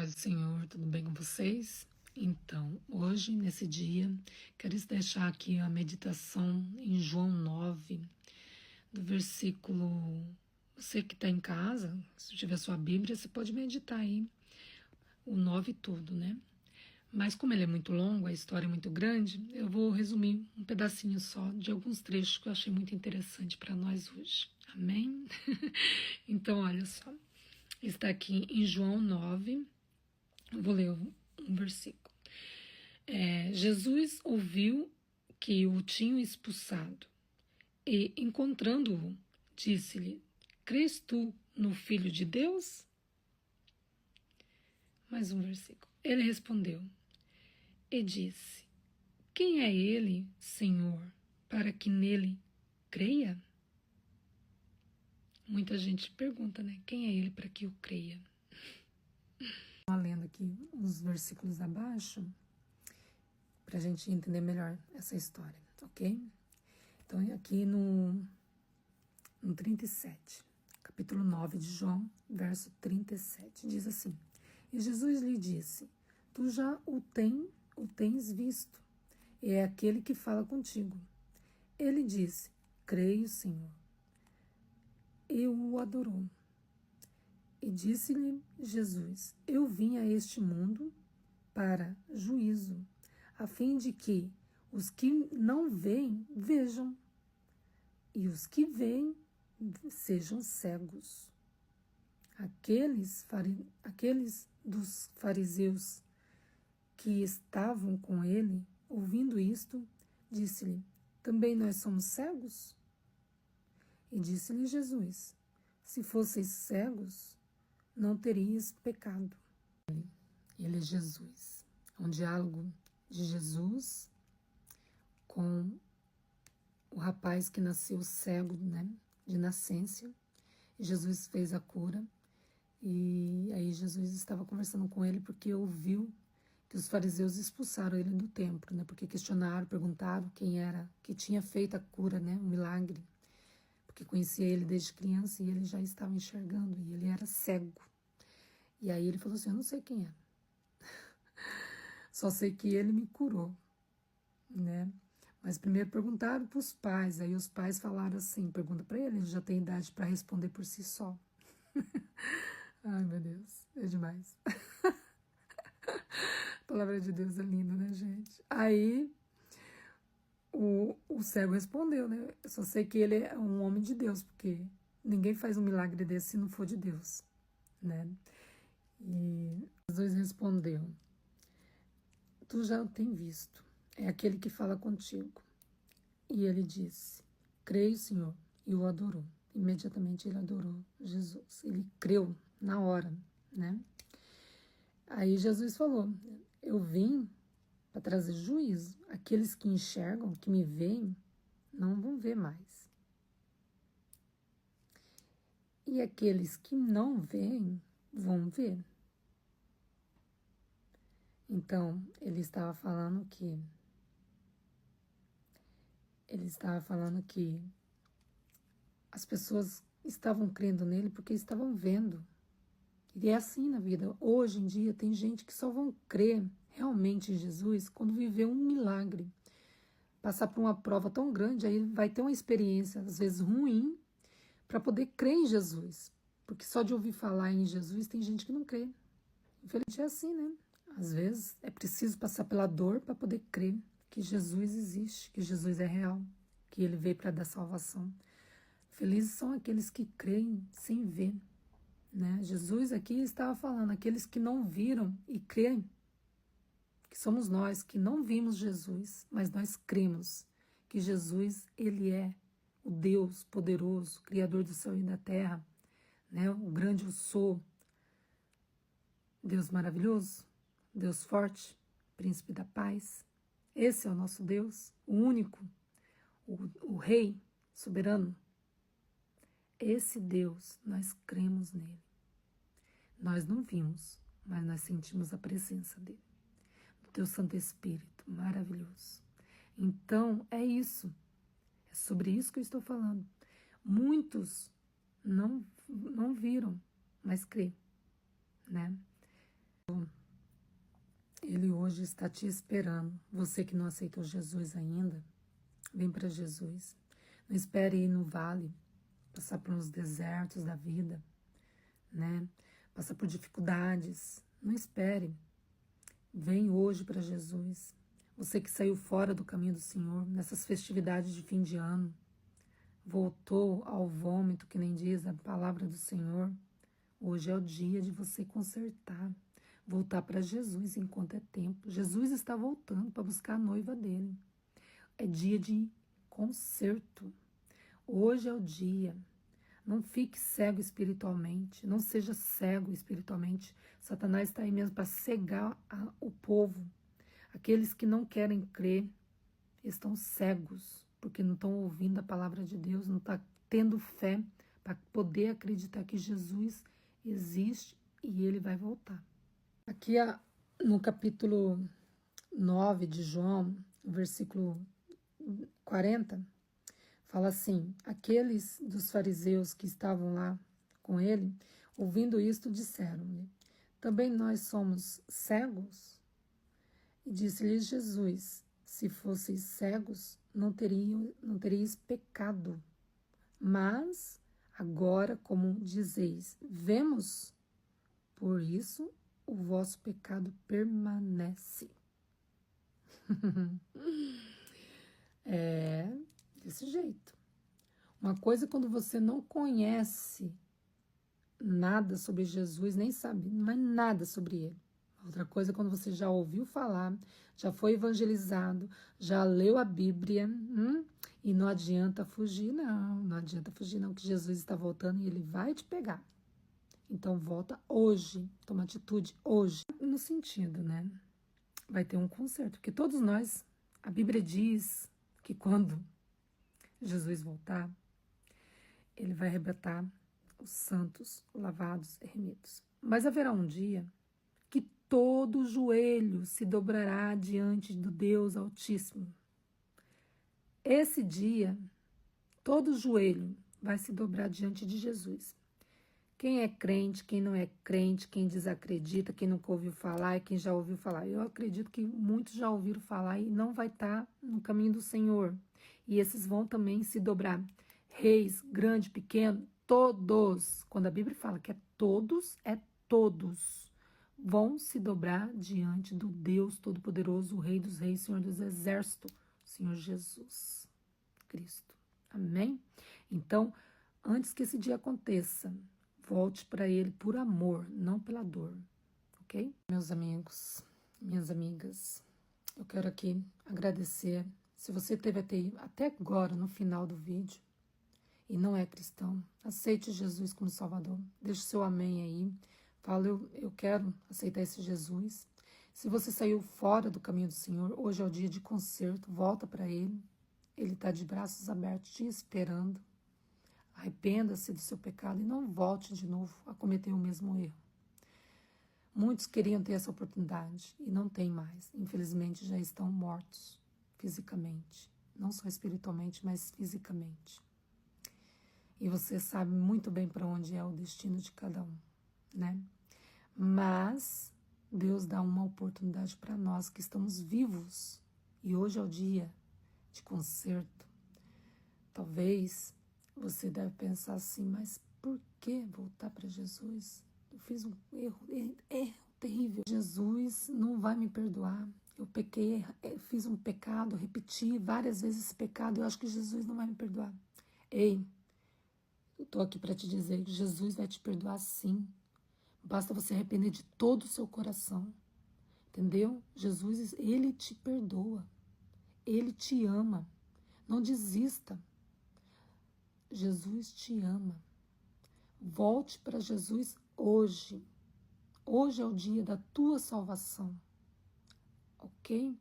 Paz do Senhor, tudo bem com vocês? Então, hoje, nesse dia, quero deixar aqui a meditação em João 9, do versículo. Você que está em casa, se tiver sua Bíblia, você pode meditar aí, o 9 todo, né? Mas como ele é muito longo, a história é muito grande, eu vou resumir um pedacinho só de alguns trechos que eu achei muito interessante para nós hoje. Amém? Então, olha só. Está aqui em João 9, vou ler um versículo. Jesus ouviu que o tinham expulsado e, encontrando-o, disse-lhe: crês tu no Filho de Deus? Mais um versículo. Ele respondeu e disse: quem é ele, Senhor, para que nele creia? Muita gente pergunta, né? Quem é ele para que eu creia? Lendo aqui os versículos abaixo, para a gente entender melhor essa história, ok? Então, aqui no 37, capítulo 9 de João, verso 37, diz assim: e Jesus lhe disse: tu já o tens visto, e é aquele que fala contigo. Ele disse: creio, Senhor. E o adorou. E disse-lhe Jesus: eu vim a este mundo para juízo, a fim de que os que não veem, vejam, e os que veem, sejam cegos. Aqueles dos fariseus que estavam com ele, ouvindo isto, disse-lhe: também nós somos cegos? E disse-lhe Jesus: se fosseis cegos, não teríeis pecado. Ele é Jesus. É um diálogo de Jesus com o rapaz que nasceu cego, né, de nascença. E Jesus fez a cura. E aí Jesus estava conversando com ele porque ouviu que os fariseus expulsaram ele do templo, né, porque questionaram, perguntaram quem era que tinha feito a cura, né, o milagre. Porque conhecia ele desde criança e ele já estava enxergando, e ele era cego. E aí ele falou assim: eu não sei quem é. Só sei que ele me curou, né? Mas primeiro perguntaram para os pais, aí os pais falaram assim: pergunta para ele já tem idade para responder por si só. Ai, meu Deus, é demais. A palavra de Deus é linda, né, gente? Aí o cego respondeu, né? Eu só sei que ele é um homem de Deus, porque ninguém faz um milagre desse se não for de Deus, né? E Jesus respondeu: tu já o tem visto, é aquele que fala contigo. E ele disse: creio, Senhor, e o adorou. Imediatamente ele adorou Jesus, ele creu na hora, né? Aí Jesus falou: eu vim para trazer juízo. Aqueles que enxergam, que me veem, não vão ver mais. E aqueles que não veem, vão ver. Então, ele estava falando que as pessoas estavam crendo nele porque estavam vendo. E é assim na vida. Hoje em dia tem gente que só vão crer realmente em Jesus quando viver um milagre. Passar por uma prova tão grande, aí vai ter uma experiência, às vezes ruim, para poder crer em Jesus. Porque só de ouvir falar em Jesus tem gente que não crê. Infelizmente é assim, né? Às vezes é preciso passar pela dor para poder crer que Jesus existe, que Jesus é real, que ele veio para dar salvação. Felizes são aqueles que creem sem ver, né? Jesus aqui estava falando, aqueles que não viram e creem, que somos nós que não vimos Jesus, mas nós cremos que Jesus, ele é o Deus poderoso, Criador do céu e da terra, né? O grande eu sou, Deus maravilhoso, Deus forte, Príncipe da paz. Esse é o nosso Deus, o único, o Rei soberano. Esse Deus, nós cremos nele. Nós não vimos, mas nós sentimos a presença dele, do teu Santo Espírito, maravilhoso. Então, é isso. É sobre isso que eu estou falando. Muitos não viram, mas crê, né? hoje está te esperando. Você que não aceitou Jesus ainda, vem para Jesus. Não espere ir no vale, passar por uns desertos da vida, né? Passar por dificuldades. Não espere. Vem hoje para Jesus. Você que saiu fora do caminho do Senhor, nessas festividades de fim de ano, voltou ao vômito, que nem diz a palavra do Senhor. Hoje é o dia de você consertar, voltar para Jesus enquanto é tempo. Jesus está voltando para buscar a noiva dele. É dia de conserto. Hoje é o dia. Não fique cego espiritualmente, não seja cego espiritualmente. Satanás está aí mesmo para cegar o povo. Aqueles que não querem crer estão cegos, porque não estão ouvindo a palavra de Deus, não estão tendo fé para poder acreditar que Jesus existe e ele vai voltar. Aqui no capítulo 9 de João, versículo 40, fala assim: aqueles dos fariseus que estavam lá com ele, ouvindo isto, disseram-lhe: também nós somos cegos? E disse-lhes Jesus: se fosseis cegos, não teríeis pecado. Mas agora, como dizeis, vemos, por isso o vosso pecado permanece. É desse jeito. Uma coisa é quando você não conhece nada sobre Jesus, nem sabe mais nada sobre ele. Outra coisa é quando você já ouviu falar, já foi evangelizado, já leu a Bíblia, e não adianta fugir, não adianta fugir não, que Jesus está voltando e ele vai te pegar. Então volta hoje, toma atitude hoje. No sentido, né? Vai ter um conserto, porque todos nós, a Bíblia diz que quando Jesus voltar, ele vai arrebatar os santos, lavados e remidos. Mas haverá um dia que todo joelho se dobrará diante do Deus Altíssimo. Esse dia, todo joelho vai se dobrar diante de Jesus. Quem é crente, quem não é crente, quem desacredita, quem nunca ouviu falar e quem já ouviu falar. Eu acredito que muitos já ouviram falar e não vai estar no caminho do Senhor. E esses vão também se dobrar. Reis, grande, pequeno, todos. Quando a Bíblia fala que é todos vão se dobrar diante do Deus Todo-Poderoso, o Rei dos Reis, Senhor dos Exércitos, Senhor Jesus Cristo. Amém? Então, antes que esse dia aconteça, volte para Ele por amor, não pela dor, ok? Meus amigos, minhas amigas, eu quero aqui agradecer. Se você teve até agora, no final do vídeo, e não é cristão, aceite Jesus como Salvador. Deixe seu amém aí. Fala, eu quero aceitar esse Jesus. Se você saiu fora do caminho do Senhor, hoje é o dia de conserto, volta para Ele. Ele está de braços abertos te esperando. Arrependa-se do seu pecado e não volte de novo a cometer o mesmo erro. Muitos queriam ter essa oportunidade e não tem mais. Infelizmente já estão mortos fisicamente. Não só espiritualmente, mas fisicamente. E você sabe muito bem para onde é o destino de cada um, né? Mas Deus dá uma oportunidade para nós que estamos vivos. E hoje é o dia de conserto. Talvez você deve pensar assim, mas por que voltar para Jesus? Eu fiz um erro terrível. Jesus não vai me perdoar. Eu pequei, fiz um pecado, repeti várias vezes esse pecado. Eu acho que Jesus não vai me perdoar. Ei, eu estou aqui para te dizer que Jesus vai te perdoar sim. Basta você arrepender de todo o seu coração. Entendeu? Jesus, Ele te perdoa. Ele te ama. Não desista. Jesus te ama. Volte para Jesus hoje. Hoje é o dia da tua salvação. Ok?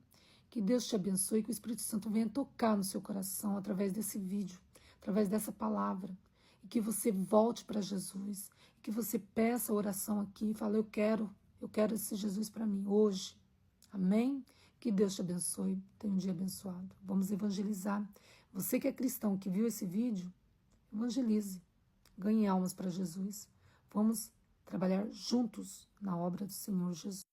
Que Deus te abençoe, que o Espírito Santo venha tocar no seu coração através desse vídeo, através dessa palavra. E que você volte para Jesus. E que você peça a oração aqui e fale, eu quero esse Jesus para mim hoje. Amém? Que Deus te abençoe. Tenha um dia abençoado. Vamos evangelizar. Você que é cristão, que viu esse vídeo, evangelize. Ganhe almas para Jesus. Vamos trabalhar juntos na obra do Senhor Jesus.